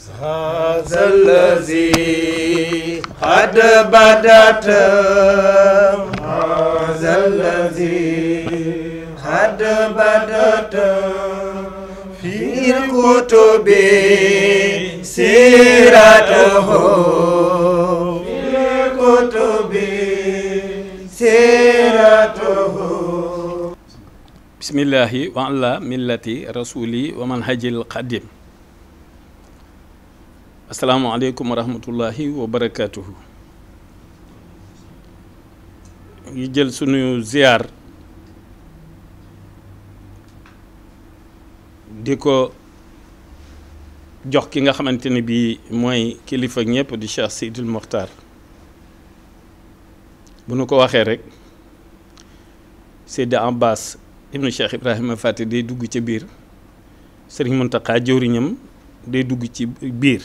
هذا الذي قد بدت هذا الذي قد بدت في الكتب سيرته في الكتب سيرته بسم الله وعلى ملة رسولي ومنهج القديم. asalaamaaleykum wa rahmatullahi wa barakaatuhu. ngi jël sunu ziar di ko jox ki nga xamante ne bii mooy kilifa ñëpp di Cheikh Sidil Mokhtar. bu nu ko waxee rek Seydi Abbas ibnu Cheikh Ibrahima Fati day dugg ci biir, Serigne Mountakha jëwriñam day dugg ci biir.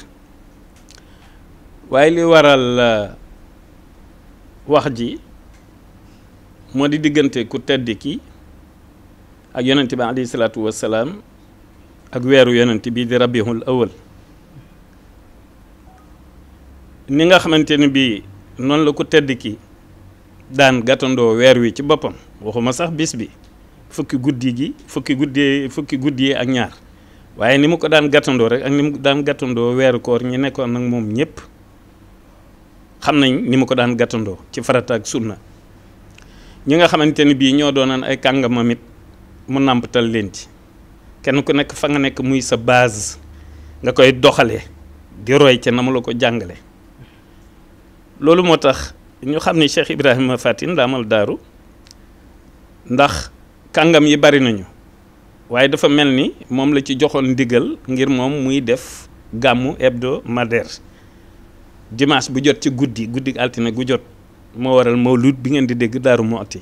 waaye li waral wax ji moo di diggante ku tedd ki ak yonent bi alayhi salaatu wassalaam ak weeru yonent bi di rabiul awal. ni nga xamante ni bii noonu la ku tedd ki daan gàttandoo weer wi ci boppam, waxuma sax bis bi fukki guddi ak ñaar, waaye ni mu ko daan gàttandoo rek ak ni mu daan gàttandoo weeru koor ñi nekkoon nag moom ñëpp xam nañ ni mu ko daan gàttandoo ci farata ak sunna. ñi nga xamante ni bii ñoo doonan ay kàngamam it mu nàmpatal leen ci, kenn ku nekk fa nga nekk muy sa base nga koy doxalee di roy ca na mu la ko jàngale. loolu moo tax ñu xam ni Cheikh Ibrahima Fati ndaamal daaru, ndax kàngam yi bari nañu waaye dafa mel ni moom la ci joxoon ndigal ngir moom muy def gàmmu hebdomadaire dimanche bu jot ci guddi altine gu jot. moo waral mawlud bi ngeen di dégg Daaru Muxti.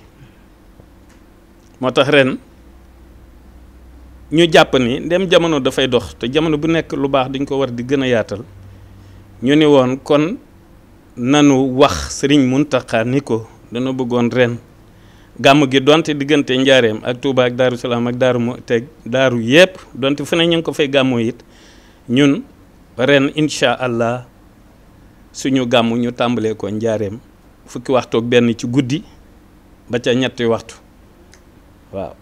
moo tax ren ñu jàpp ni ndem jamono dafay dox te jamono bu nekk lu baax dañ ko war di gën a yaatal, ñu ni woon kon nanu wax Sëriñ Muntaxa ni ko dana bëggoon ren gàmm gi donte diggante Njaareem ak Touba ak Daaru Salaam ak Daaru Muxti daaru yépp donte fu ne ñu ngi ko fay gàmmoo it ñun ren incha allah suñu gàmm ñu tàmbalee ko Njaareem fukki waxtu ak benn ci guddi ba ca ñetti waxtu. waaw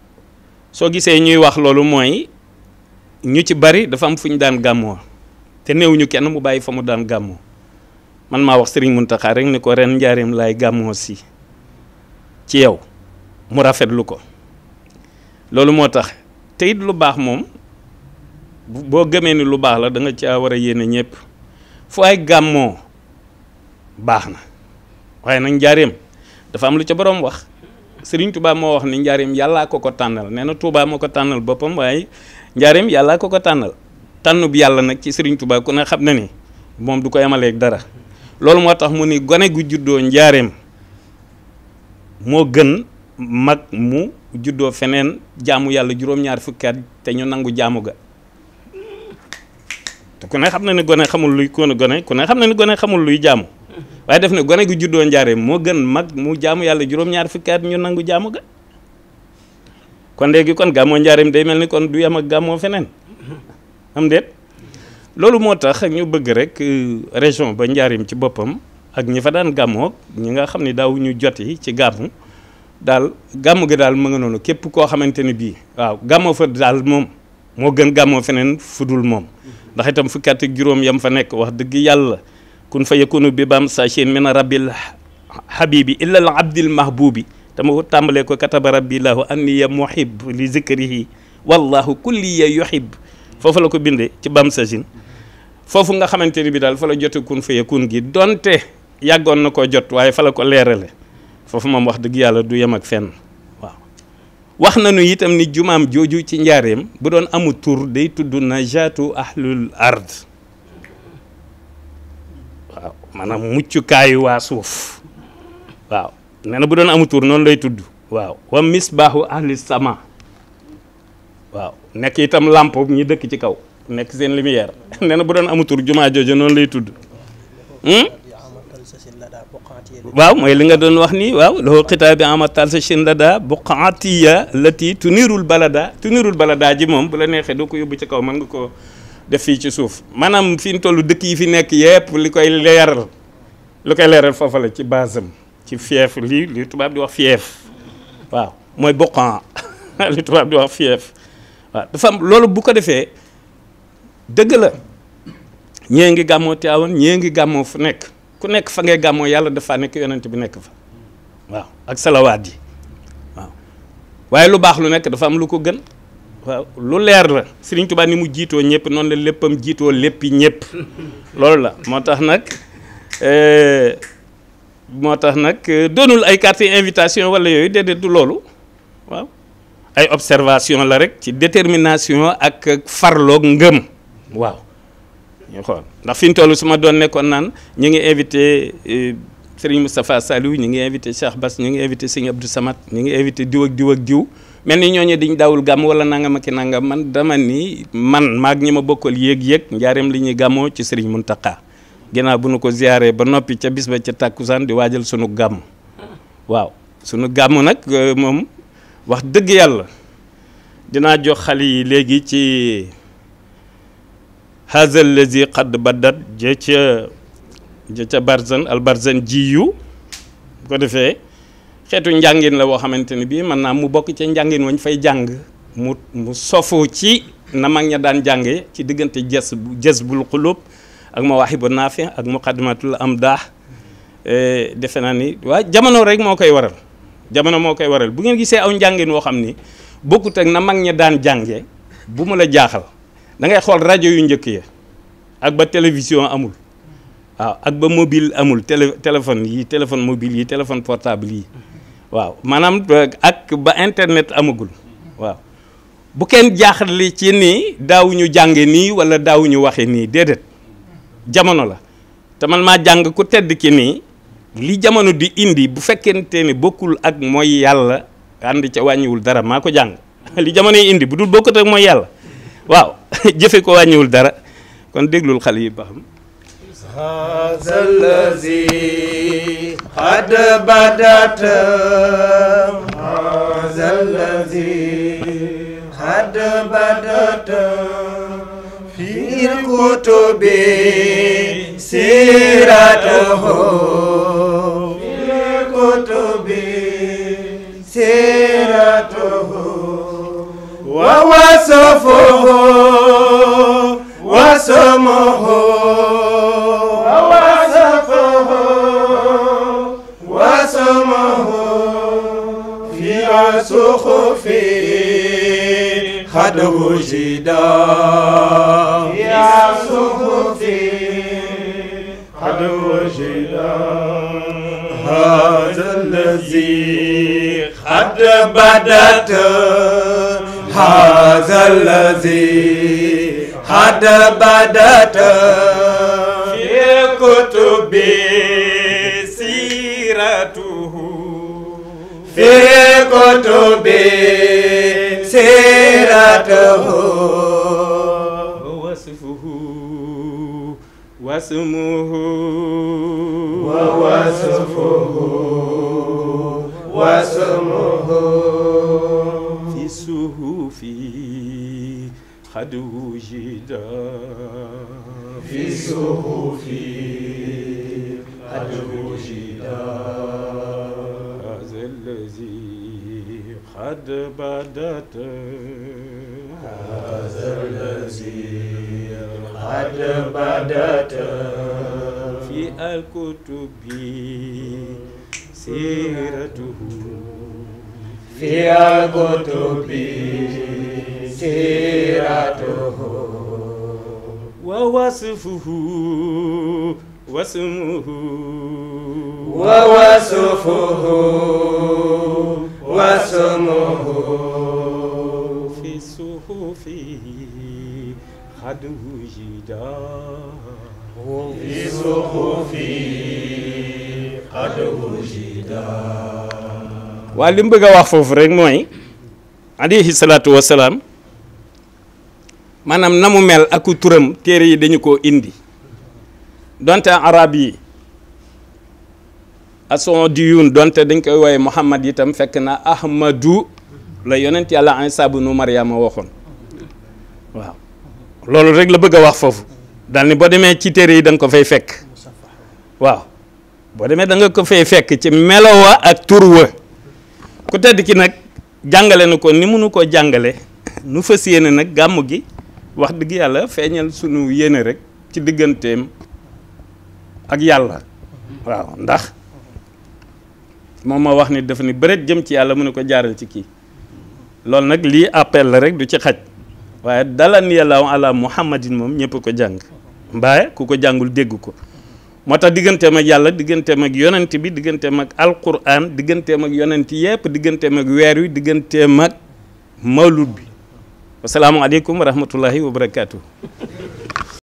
soo gisee ñuy wax loolu mooy ñu ci bari dafa am fu ñu daan gàmmoo te néew ñu kenn mu bàyyi fa mu daan gàmmoo. man maa wax Serigne Mountakha rek ni ko ren Njaareem laay gàmmoo si ci yow mu rafetlu ko. loolu moo tax te it lu baax moom boo gëmee ni lu baax la da nga caa war a yéene ñëpp fu ay gàmmoo baax na, waaye nag Njaareem dafa am lu ca boroom wax. Serigne Touba moo wax ni Njaareem yàllaa ko tànnal, nee na Touba moo ko tànnal boppam waaye Njaareem yàllaa ko tànnal. tànn bi yàlla nag ci Serigne Touba ku ne xam na ni moom du ko yemaleeg dara. loolu moo tax mu ni gone gu juddoo Njaareem moo gën mag mu juddoo feneen jaamu yàlla juróom-ñaar fukki at te ñu nangu jaamu ga. te ku ne xam na ni gone xamul luy ku ne xam na ni gone xamul luy jaamu. waaye def ne gone gu juddoo Njaareem moo gën mag mu jaamu yàlla juróom-ñaar fukki at ñu nangu jaamu ga. kon léegi kon gàmmoo Njaareem day mel ni kon du yem ak gàmmoo feneen am déet. loolu moo tax ñu bëgg rek région ba Njaareem ci boppam ak ñi fa daan gàmmoo ñi nga xam ne daaw ñu joti ci gàmmu daal gàmmu gi daal mu nga noonu képp koo xamante ni bii waaw gàmmoo fa daal moom moo gën gàmmoo feneen fudul moom. ndax itam fukki at ak juróom yam fa nekk wax dëgg yàlla kun fa yakunu bi bam sachin min rabbil habibi illa al abdil mahbubi te mu tàmbalee ko kataba rabbillahu anniya muhib li zikrihi wallahu kulliya yuhib foofu la ko bindee ci bam sachin foofu nga xamante ni bi daal fa la jote kun fa yakun gi donte yàggoon na ko jot waaye fa la ko leerale foofu moom wax dëgg yàlla du yem ak fenn. waaw wax nañu itam ni jumaam jooju ci Njaareem bu doon amu tur day tudd najatu ahlul ard. waaw maanaam muccukaayu waa suuf. waaw nee na bu doon amu tur noonu lay tudd. waaw wa misbaahu ahli sama. waaw nekk itam lampe ñi dëkk ci kaw nekk seen lumière nee na bu doon amu tur jumaa jooju noonu lay tudd. waaw mooy li nga doon wax nii waaw loo xitaabi amatal sa chin lada buqaatiya lati tunirul balada ji moom bu la neexee doo ko yóbbu ci kaw mën nga ko def fii ci suuf maanaam fi ñu toll dëkk yi fi nekk yëpp li koy leeral foofa la ci basam ci fief li tubaab di wax fief waaw mooy bokkan li tubaab di wax fief waaw dafa am loolu bu ko defee dëgg la ñee ngi gàmmoo Tiwaawan ñee ngi gàmmoo fu nekk ku nekk fa ngay gàmmoo yàlla dafa nekk yonent bi nekk fa waaw ak salawaat yi waaw waaye lu baax lu nekk dafa am lu ko gën waaw lu leer la Sëriñ Tuubaa ni mu jiitoo ñëpp noonu la léppam jiitoo léppi ñëpp loolu la moo tax nag doonul ay carte invitation wala yooyu déedéet du loolu waaw ay observation la rek ci détermination ak farloog ngëm waaw ñu xool ndax fi ñu toll su ma doon nekkoon naan ñu ngi invité Serigne Moustapha Saliou ñu ngi invité Cheikh Bass ñu ngi invité Serigne Abdou Samad ñu ngi invité diw ak diw ak diw mel ni ñooñu diñ daawul gàmm wala nangam ak nangam man dama ni man maag ñi ma bokkal yéeg njaareem li ñuy gàmmoo ci Serigne Mountakha ginnaaw bu nu ko ziaree ba noppi ca bis ba ca tàkkusaan di waajal sunu gàmm waaw sunu gàmm nag moom wax dëgg yàlla dinaa jox xale yi léegi ci hazal lazi qad baddat ca barzan al barzan jiyu bu ko defee xeetu njàngin la boo xamante ni bii mën naa mu bokk ca njàngin wañ fay jàng mu sofu ci na mag ña daan jànge ci diggante jazbul qulub ak mawaahibu naafi ak muqaddimatul amdah defe naa ni waa jamono rek moo koy waral bu ngeen gisee aw njàngin woo xam ni bokkut ak na mag ña daan jànge bu mu la jaaxal da ngay xool rajo yu njëkk ya ak ba télévision amul waaw ak ba mobile amul téléphone mobile yi téléphone portable yi waaw maanaam ak ba internet amagul waaw bu kenn jaaxle ci nii daawuñu jànge nii wala daawuñu waxe nii déedéet jamono la te man maa jàng ku tedd ki nii li jamono di indi bu fekkente ni bokkul ak mooy yàlla ànd ca wàññiwul dara maa ko jàng li jamono yi indi bu dul bokkut ak mooy yàlla waaw jëfe ko wàññiwul dara kon déglul xale yi ba xam هذا الذي قد بدت هذا الذي قد بدت في الكتب سيرته في الكتب سيرته ووصفه وسمه في صحفه قد وجد في صحفه قد وجد هذا الذي قد بدت هذا الذي قد بدت في كتب سيرته في كتب سيرته ووصفه واسمه ووصفه واسمه في الصحف قد وجد في الصحف قد وجد هذا الذي قد بدت هذا الذي قد بدت في الكتب سيرته في الكتب سيرته ووصفه واسمه ووصفه واسمه في الصحف قد وجد في صحف قد وجد waa li mu bëgg a wax foofu rek mooy alayhi salaatu wasalaam maanaam na mu mel aku turam téere yi dañu koo indi donte arab yi ason diyun donte dañ koy wooye Muhammad itam fekk na Ahmadu la yonent yàlla Iisaa ibnu Maryama waxoon waaw loolu rek la bëgg a wax foofu daal ni boo demee ci téere yi da nga ko fay fekk waaw boo demee da nga ko fay fekk ci melowa ak tur wa ku tedd ki nag jàngale na ko ni mënu koo jàngale nu fas yéene nag gàmm gi wax dëgg yàlla feeñal sunu yéene rek ci digganteem ak yàlla waaw ndax moom ma wax ni dafa ni bëreet jëm ci yàlla mu ne ko jaaral ci kii loolu nag lii appel la rek du ci xaj waaye dalan yàlla ala muhammadin moom ñëpp ko jàng mbaaye ku ko jàngul dégg ko moo tax digganteem ak yàlla digganteem ak yonent bi digganteem ak alquran digganteem ak yonent yëpp digganteem ak weer wi digganteem ak mawlud bi asalaamaaleykum wa rahmatullahi wa barakaatu.